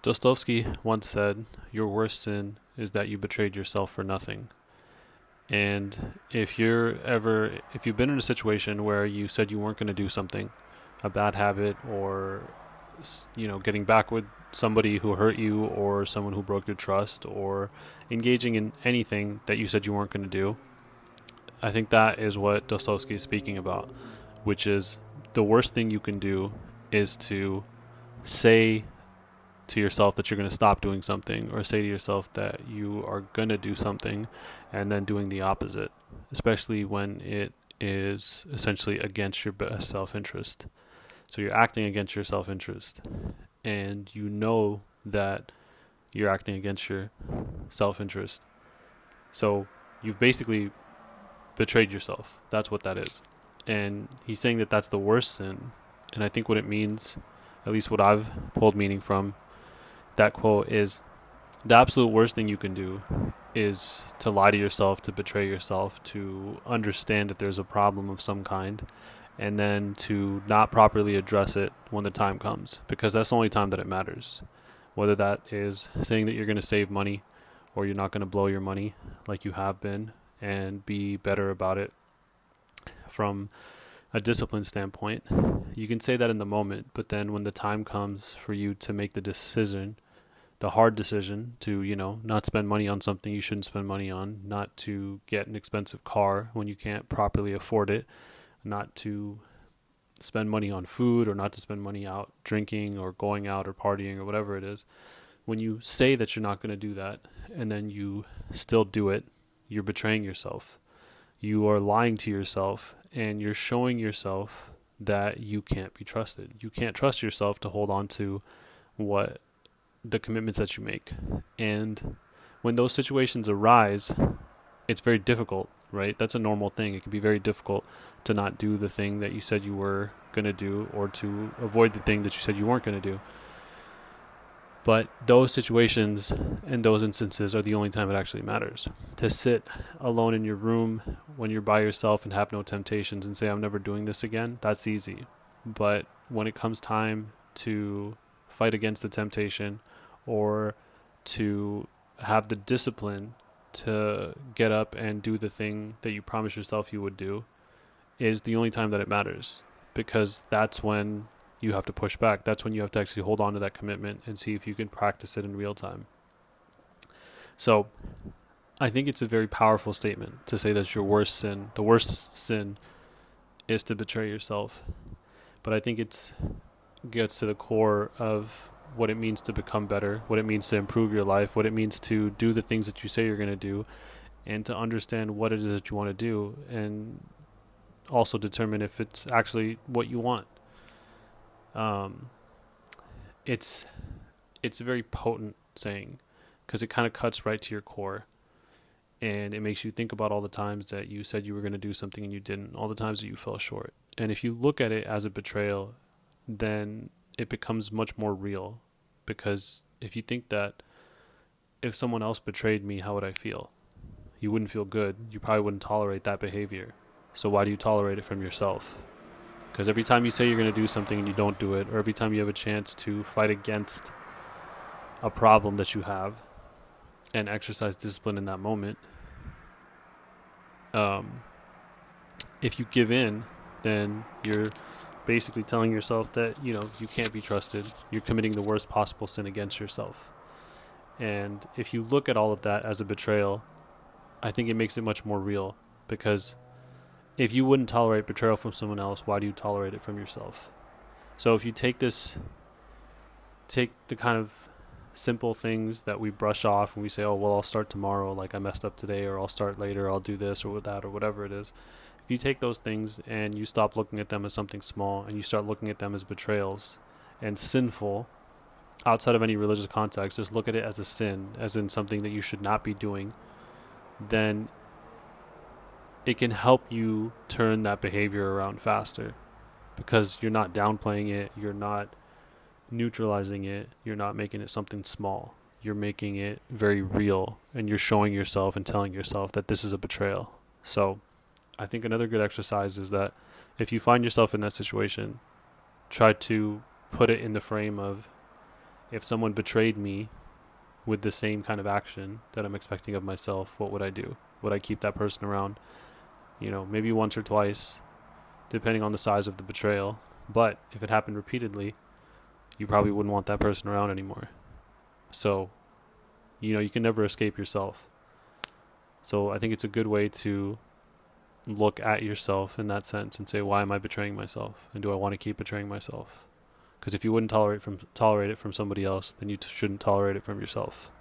Dostoevsky once said, "Your worst sin is that you betrayed yourself for nothing." And if you've been in a situation where you said you weren't going to do something, a bad habit, or getting back with somebody who hurt you, or someone who broke your trust, or engaging in anything that you said you weren't going to do, I think that is what Dostoevsky is speaking about, which is the worst thing you can do is to say to yourself that you're going to stop doing something, or say to yourself that you are going to do something and then doing the opposite, especially when it is essentially against your best self-interest. So you're acting against your self-interest, and you know that you're acting against your self-interest. So you've basically betrayed yourself. That's what that is. And he's saying that that's the worst sin. And I think what it means, at least what I've pulled meaning from that quote, is the absolute worst thing you can do is to lie to yourself, to betray yourself, to understand that there's a problem of some kind, and then to not properly address it when the time comes, because that's the only time that it matters. Whether that is saying that you're going to save money, or you're not going to blow your money like you have been, and be better about it from a discipline standpoint. You can say that in the moment, but then when the time comes for you to make the decision, the hard decision to, not spend money on something you shouldn't spend money on, not to get an expensive car when you can't properly afford it, not to spend money on food, or not to spend money out drinking or going out or partying or whatever it is. When you say that you're not going to do that and then you still do it, you're betraying yourself. You are lying to yourself, and you're showing yourself that you can't be trusted. You can't trust yourself to hold on to the commitments that you make. And when those situations arise, it's very difficult, right? That's a normal thing. It can be very difficult to not do the thing that you said you were going to do, or to avoid the thing that you said you weren't going to do. But those situations and those instances are the only time it actually matters. To sit alone in your room when you're by yourself and have no temptations and say, "I'm never doing this again," that's easy. But when it comes time to fight against the temptation, or to have the discipline to get up and do the thing that you promised yourself you would do, is the only time that it matters. Because that's when you have to push back. That's when you have to actually hold on to that commitment and see if you can practice it in real time. So I think it's a very powerful statement to say that your worst sin, the worst sin, is to betray yourself. But I think it gets to the core of what it means to become better, what it means to improve your life, what it means to do the things that you say you're going to do, and to understand what it is that you want to do, and also determine if it's actually what you want. It's a very potent saying, because it kind of cuts right to your core, and it makes you think about all the times that you said you were going to do something and you didn't, all the times that you fell short. And if you look at it as a betrayal, then it becomes much more real, because if you think that if someone else betrayed me, how would I feel? You wouldn't feel good. You probably wouldn't tolerate that behavior. So why do you tolerate it from yourself? Because every time you say you're going to do something and you don't do it, or every time you have a chance to fight against a problem that you have and exercise discipline in that moment, if you give in, then you're basically telling yourself that, you can't be trusted. You're committing the worst possible sin against yourself. And if you look at all of that as a betrayal, I think it makes it much more real, because if you wouldn't tolerate betrayal from someone else, why do you tolerate it from yourself? So if you take the kind of simple things that we brush off and we say, "Oh, well, I'll start tomorrow, like I messed up today," or "I'll start later, I'll do this or that," or whatever it is. If you take those things and you stop looking at them as something small, and you start looking at them as betrayals and sinful, outside of any religious context, just look at it as a sin, as in something that you should not be doing, then it can help you turn that behavior around faster, because you're not downplaying it, you're not neutralizing it, you're not making it something small. You're making it very real, and you're showing yourself and telling yourself that this is a betrayal. So I think another good exercise is that if you find yourself in that situation, try to put it in the frame of, if someone betrayed me with the same kind of action that I'm expecting of myself, what would I do? Would I keep that person around? Maybe once or twice, depending on the size of the betrayal. But if it happened repeatedly, you probably wouldn't want that person around anymore. So, you can never escape yourself. So I think it's a good way to look at yourself in that sense and say, why am I betraying myself? And do I want to keep betraying myself? Because if you wouldn't tolerate it from somebody else, then you shouldn't tolerate it from yourself.